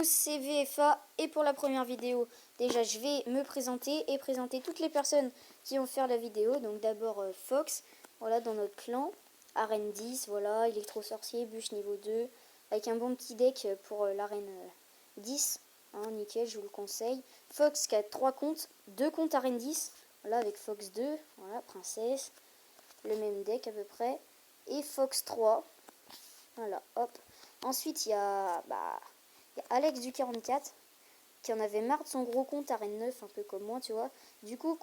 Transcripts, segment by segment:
tous, c'est VFA et pour la première vidéo, déjà je vais me présenter et présenter toutes les personnes qui vont faire la vidéo. Donc d'abord Fox, voilà, dans notre clan, arène 10, voilà, électro-sorcier, bûche niveau 2, avec un bon petit deck pour l'arène 10, hein, nickel, je vous le conseille. Fox qui a 3 comptes, 2 comptes arène 10, voilà, avec Fox 2, voilà, princesse, le même deck à peu près, et Fox 3, voilà, hop. Ensuite il y a Alex du 44 qui en avait marre de son gros compte arène 9, un peu comme moi, tu vois. Du coup,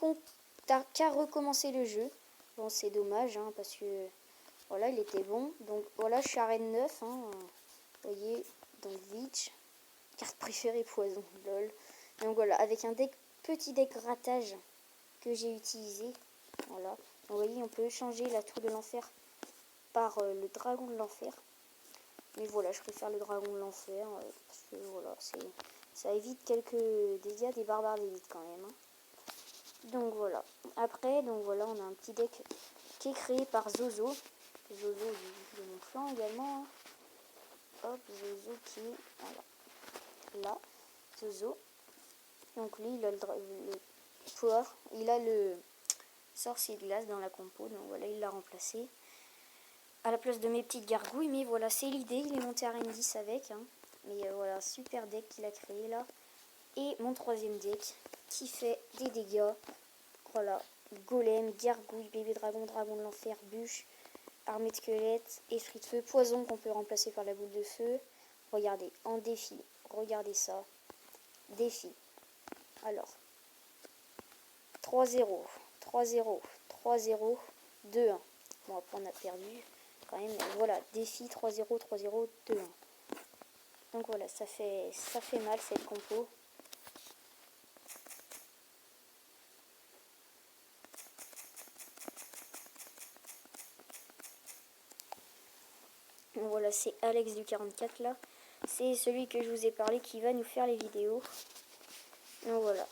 qu'à recommencer le jeu. Bon, c'est dommage, hein, parce que voilà, il était bon. Donc voilà, je suis arène 9, hein, vous voyez, donc Vitch, carte préférée poison, lol. Donc voilà, avec un petit deck grattage que j'ai utilisé. Voilà, donc, vous voyez, on peut changer la tour de l'enfer par le dragon de l'enfer. Mais voilà, je préfère le dragon de l'enfer parce que voilà, ça évite quelques dégâts des barbares d'élite quand même. Hein. Donc voilà. Après, donc voilà, on a un petit deck qui est créé par Zozo. Zozo de mon clan également. Hein. Hop, Zozo qui est voilà, là. Zozo. Donc lui, il a le power. Il a le sorcier de glace dans la compo. Donc voilà, il l'a remplacé. À la place de mes petites gargouilles, mais voilà, c'est l'idée, il est monté à arène 10 avec, hein. Mais voilà, super deck qu'il a créé là. Et mon troisième deck, qui fait des dégâts, voilà, golem, gargouille, bébé dragon, dragon de l'enfer, bûche, armée de squelettes, esprit de feu, poison qu'on peut remplacer par la boule de feu. Regardez, en défi, regardez ça, défi. Alors, 3-0, 3-0, 3-0, 2-1. Bon, après on a perdu. Quand même, voilà, défi 3-0, 3-0, 2-1. Donc voilà, ça fait mal cette compo. Donc voilà, c'est Alex du 44 là. C'est celui que je vous ai parlé qui va nous faire les vidéos. Donc voilà.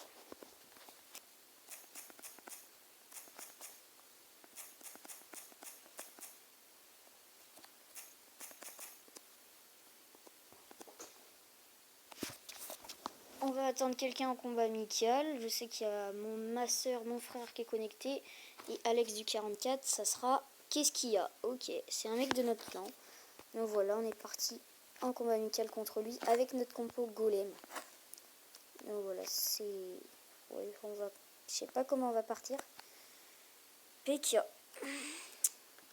On va attendre quelqu'un en combat amical. Je sais qu'il y a ma soeur, mon frère qui est connecté. Et Alex du 44, ça sera... Qu'est-ce qu'il y a? Ok, c'est un mec de notre clan. Donc voilà, on est parti en combat amical contre lui avec notre compo golem. Donc voilà, c'est... Ouais, on va... Je sais pas comment on va partir. P.K.A.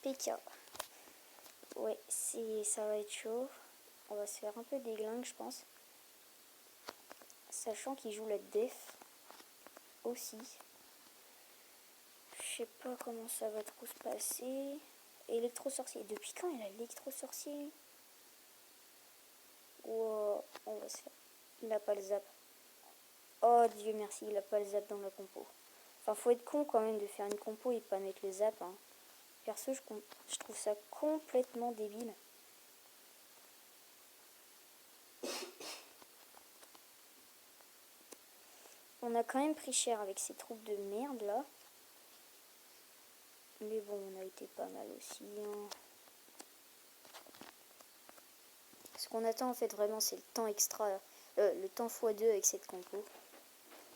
P.K.A. Ouais, ça va être chaud. On va se faire un peu des glingues, je pense. Sachant qu'il joue la def aussi. Je sais pas comment ça va trop se passer. Électro-sorcier. Depuis quand il a l'électro-sorcier? Wow, on va se faire. Il a pas le zap. Oh Dieu merci, il a pas le zap dans la compo. Enfin, faut être con quand même de faire une compo et pas mettre le zap. Hein. Perso, je trouve ça complètement débile. On a quand même pris cher avec ces troupes de merde là. Mais bon, on a été pas mal aussi. Hein. Ce qu'on attend en fait vraiment, c'est le temps extra, le temps x2 avec cette compo.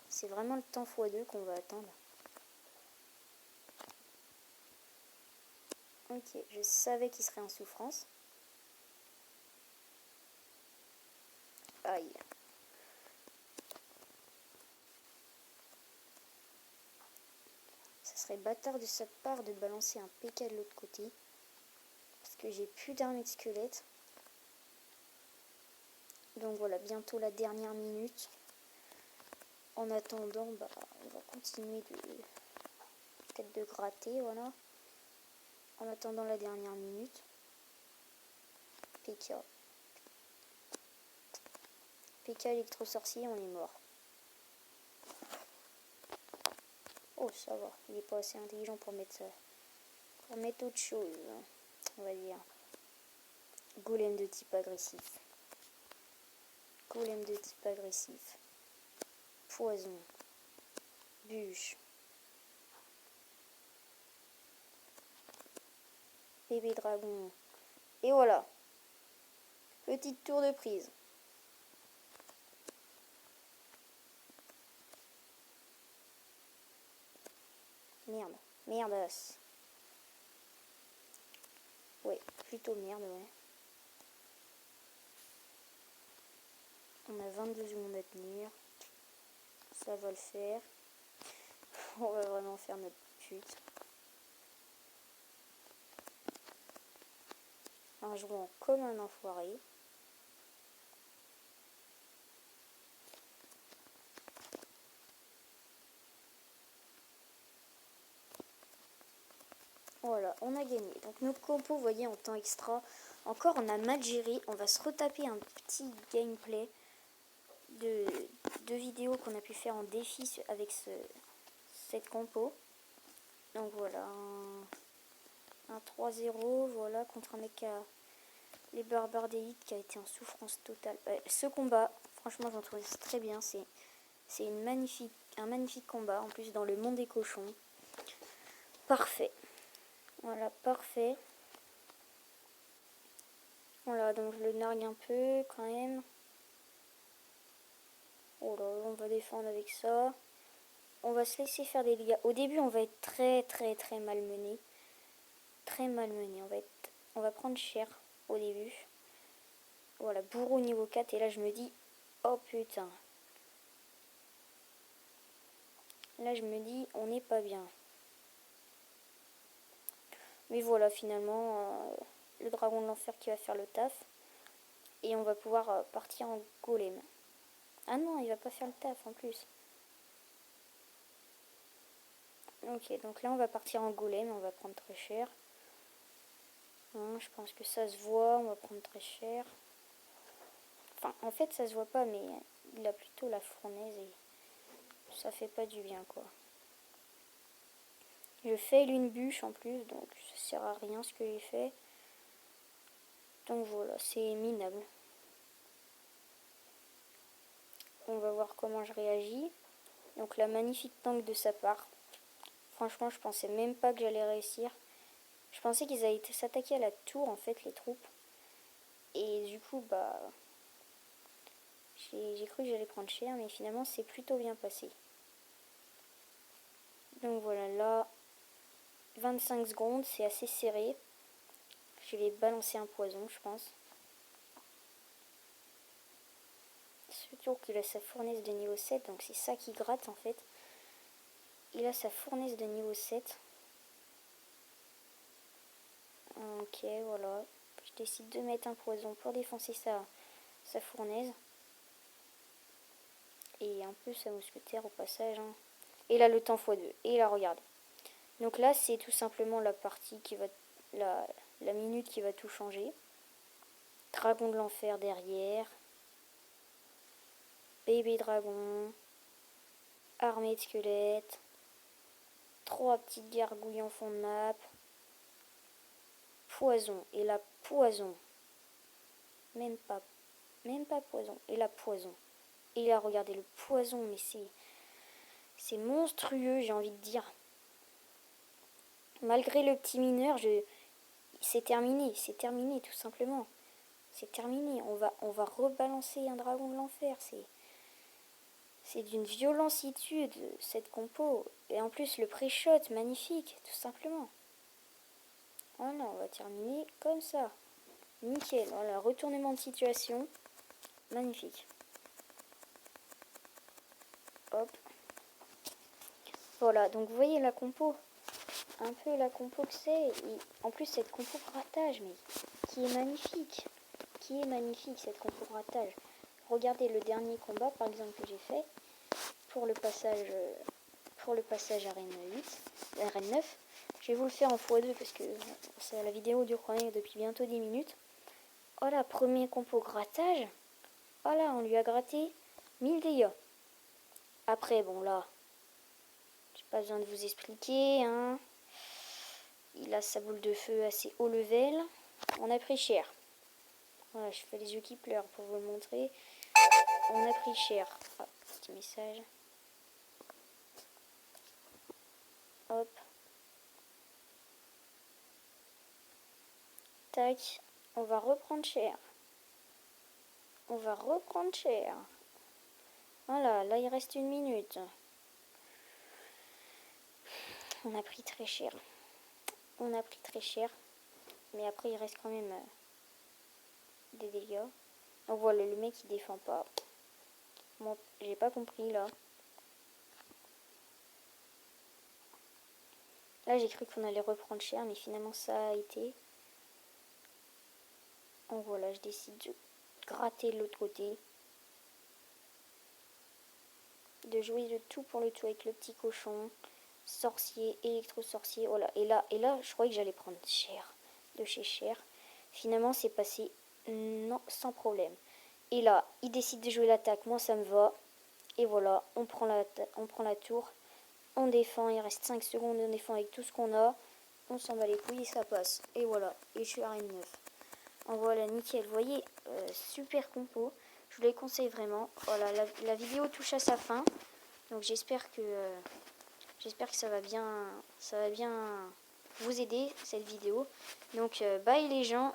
C'est vraiment le temps x2 qu'on va attendre. Ok, je savais qu'il serait en souffrance. Aïe. Ça serait bâtard de sa part de balancer un PK de l'autre côté. Parce que j'ai plus d'armée de squelettes. Donc voilà, bientôt la dernière minute. En attendant, on va continuer peut-être de gratter, voilà. En attendant la dernière minute. PK. PK électro-sorcier, on est mort. Oh, ça va. Il est pas assez intelligent pour mettre ça. Pour mettre autre chose, on va dire. Golem de type agressif. Golem de type agressif. Poison. Bûche. Bébé dragon. Et voilà. Petite tour de prise. Merde. Merdasse. Ouais, plutôt merde, ouais. On a 22 secondes à tenir. Ça va le faire. On va vraiment faire notre pute. En jouant comme un enfoiré. Voilà, on a gagné. Donc nos compos, vous voyez, en temps extra. Encore, on a mal géré. On va se retaper un petit gameplay de vidéos qu'on a pu faire en défi avec cette compo. Donc voilà, un 3-0, voilà, contre un mec qui a les barbares d'élite qui a été en souffrance totale. Ce combat, franchement, j'en trouve très bien. C'est un magnifique combat, en plus dans le monde des cochons. Parfait. Voilà, parfait. Voilà, donc je le nargue un peu quand même. Oh là, on va défendre avec ça. On va se laisser faire des dégâts. Au début, on va être très malmené. Très malmené. On va prendre cher au début. Voilà, bourreau niveau 4. Et là, je me dis, oh putain. Là, je me dis, on n'est pas bien. Mais voilà, finalement, le dragon de l'enfer qui va faire le taf. Et on va pouvoir partir en golem. Ah non, il va pas faire le taf en plus. Ok, donc là, on va partir en golem. On va prendre très cher. Je pense que ça se voit. On va prendre très cher. Enfin, en fait, ça se voit pas, mais il a plutôt la fournaise et ça fait pas du bien, quoi. Je fail une bûche en plus, donc ça sert à rien ce que j'ai fait. Donc voilà, c'est minable. On va voir comment je réagis. Donc la magnifique tank de sa part. Franchement, je pensais même pas que j'allais réussir. Je pensais qu'ils allaient s'attaquer à la tour, en fait, les troupes. Et du coup, bah... J'ai cru que j'allais prendre cher, mais finalement, c'est plutôt bien passé. Donc voilà, là... 25 secondes, c'est assez serré. Je vais balancer un poison, je pense. Surtout qu'il a sa fournaise de niveau 7, donc c'est ça qui gratte en fait. Il a sa fournaise de niveau 7. Ok, voilà. Je décide de mettre un poison pour défoncer sa fournaise. Et un peu sa mousquetaire au passage. Et là, le temps x2. Et là, regardez. Donc là, c'est tout simplement la partie qui va... La minute qui va tout changer. Dragon de l'enfer derrière. Bébé dragon. Armée de squelettes. 3 petites gargouilles en fond de map. Poison. Et la poison. Même pas poison. Et la poison. Et là, regardez le poison. Mais c'est monstrueux, j'ai envie de dire. Malgré le petit mineur, c'est terminé. C'est terminé, tout simplement. C'est terminé. On va rebalancer un dragon de l'enfer. C'est d'une violentitude, cette compo. Et en plus, le pré-shot, magnifique, tout simplement. Voilà, on va terminer comme ça. Nickel. Voilà, retournement de situation. Magnifique. Hop. Voilà, donc vous voyez la compo. Un peu la compo que c'est. Et en plus, cette compo grattage, mais qui est magnifique. Qui est magnifique, cette compo grattage. Regardez le dernier combat, par exemple, que j'ai fait. Pour le passage arène 8, arène 9. Je vais vous le faire en x2 parce que la vidéo dure quand même depuis bientôt 10 minutes. Voilà, premier compo grattage. Voilà, on lui a gratté 1000 dégâts. Après, bon là, j'ai pas besoin de vous expliquer. Il a sa boule de feu assez haut level. On a pris cher. Voilà, je fais les yeux qui pleurent pour vous le montrer. On a pris cher. Ah, petit message. Hop. Tac. On va reprendre cher. On va reprendre cher. Voilà, là il reste 1 minute. On a pris très cher. On a pris très cher. Mais après, il reste quand même des dégâts. Donc voilà, le mec, il défend pas. Bon, j'ai pas compris, là. Là, j'ai cru qu'on allait reprendre cher, mais finalement, ça a été. Donc voilà, je décide de gratter de l'autre côté. De jouer de tout pour le tout avec le petit cochon. Sorcier, électro-sorcier. Voilà. Et là, je croyais que j'allais prendre cher. De chez cher. Finalement, c'est passé non, sans problème. Et là, il décide de jouer l'attaque. Moi, ça me va. Et voilà, on prend la tour. On défend. Il reste 5 secondes. On défend avec tout ce qu'on a. On s'en bat les couilles et ça passe. Et voilà. Et je suis à reine 9. En voilà, nickel. Vous voyez, super compo. Je vous les conseille vraiment. Voilà, la vidéo touche à sa fin. Donc j'espère que ça va bien vous aider cette vidéo. Donc bye les gens.